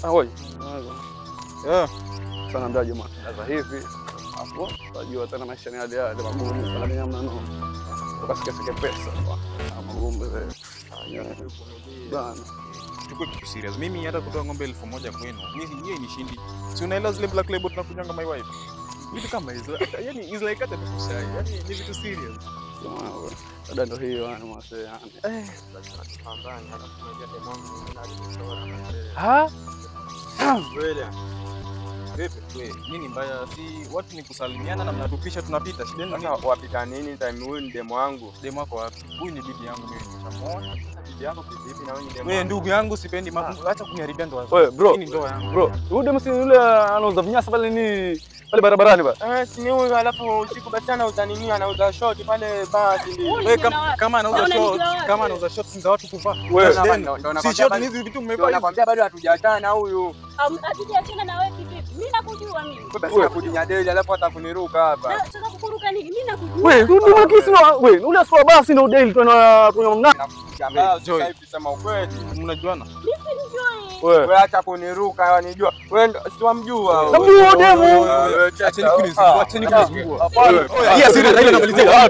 Oi. Sana mdaje jamaa. Sasa hivi hapo unajua tena maisha ni hali magumu sana mimi hamna no. Tukasikia pesa magumu bana. Chukua kitu serious. Mimi hata kutoa ng'ombe 1000 kwenu. Mimi ni shindi. Si unaelewa zile black label tunakunyanga my wife. Vitu kama hizo. Yaani is like hata tukusai. Yaani ni vitu serious. Dada ndio hiyo ana mase yani. Pambana hata kumwambia demu wangu mimi alinichora. Ha? Wewe. Vipi wewe? Nini mbaya? Si watu ni kusalimiana na mnatupisha tunapita. Shida ni Sasa wapita nini time huyu ni demu wangu? demu wako wapi? Huyu ni bibi yangu mimi nimeshamuoa. Bibi yako bibi na wewe ni demu. Wewe ndugu yangu sipendi mambo. Acha kuniharibia ndoa yangu. Wewe bro. Hii ni ndoa yangu. Bro, yule msi yule anauza vinyasa pale ni pale barabarani ba. Si ni huyu alafu usiku basi anauza nini? Anauza short pale basi ndio. Wewe kama anauza short, kama anauza shorts za watu kuvaa. Wewe si short hizi vitu mmevaa. Nakwambia bado hatujaachana huyu. Hatujaachana na wewe kivipi? Mimi nakujua mimi. Basi nakujinyadeli alafu atakuniruka hapa. Sasa kukuruka nini? Mimi nakujua. wewe rudi mwakisi na wewe ule sio basi ndio daily tuna mna. Sasa hivi sema ukweli. Mnajuana? Wewe acha kuniruka wanijua. Wewe si wamjua. Namjua demu. Acheni kunisumbua, acheni kunisumbua. Hapana. Hii asili Raila namalizia.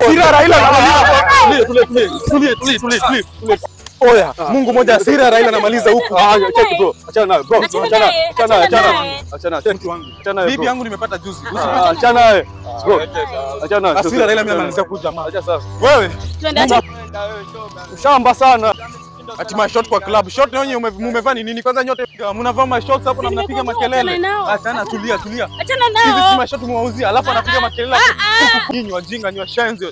Sira Raila tulie. Oya, Mungu moja asira Raila namaliza huku. Check bro. Achana naye bro. Achana Mtu wangu. Bibi yangu nimepata juzi. Achana naye. Bro. Achana. Asira Raila mimi namalizia huku jamaa. Acha sasa. Wewe Twende. Ushamba sana. ati my shot kwa club. Shot na wenyewe mmevaa nini? Kwanza nyote mnavaa my shots hapo na mnapiga makelele. Achana, tulia. Achana nao. Hizi si my shot mwauzia, alafu anapiga makelele. Nyinyi wajinga, ni washenzi.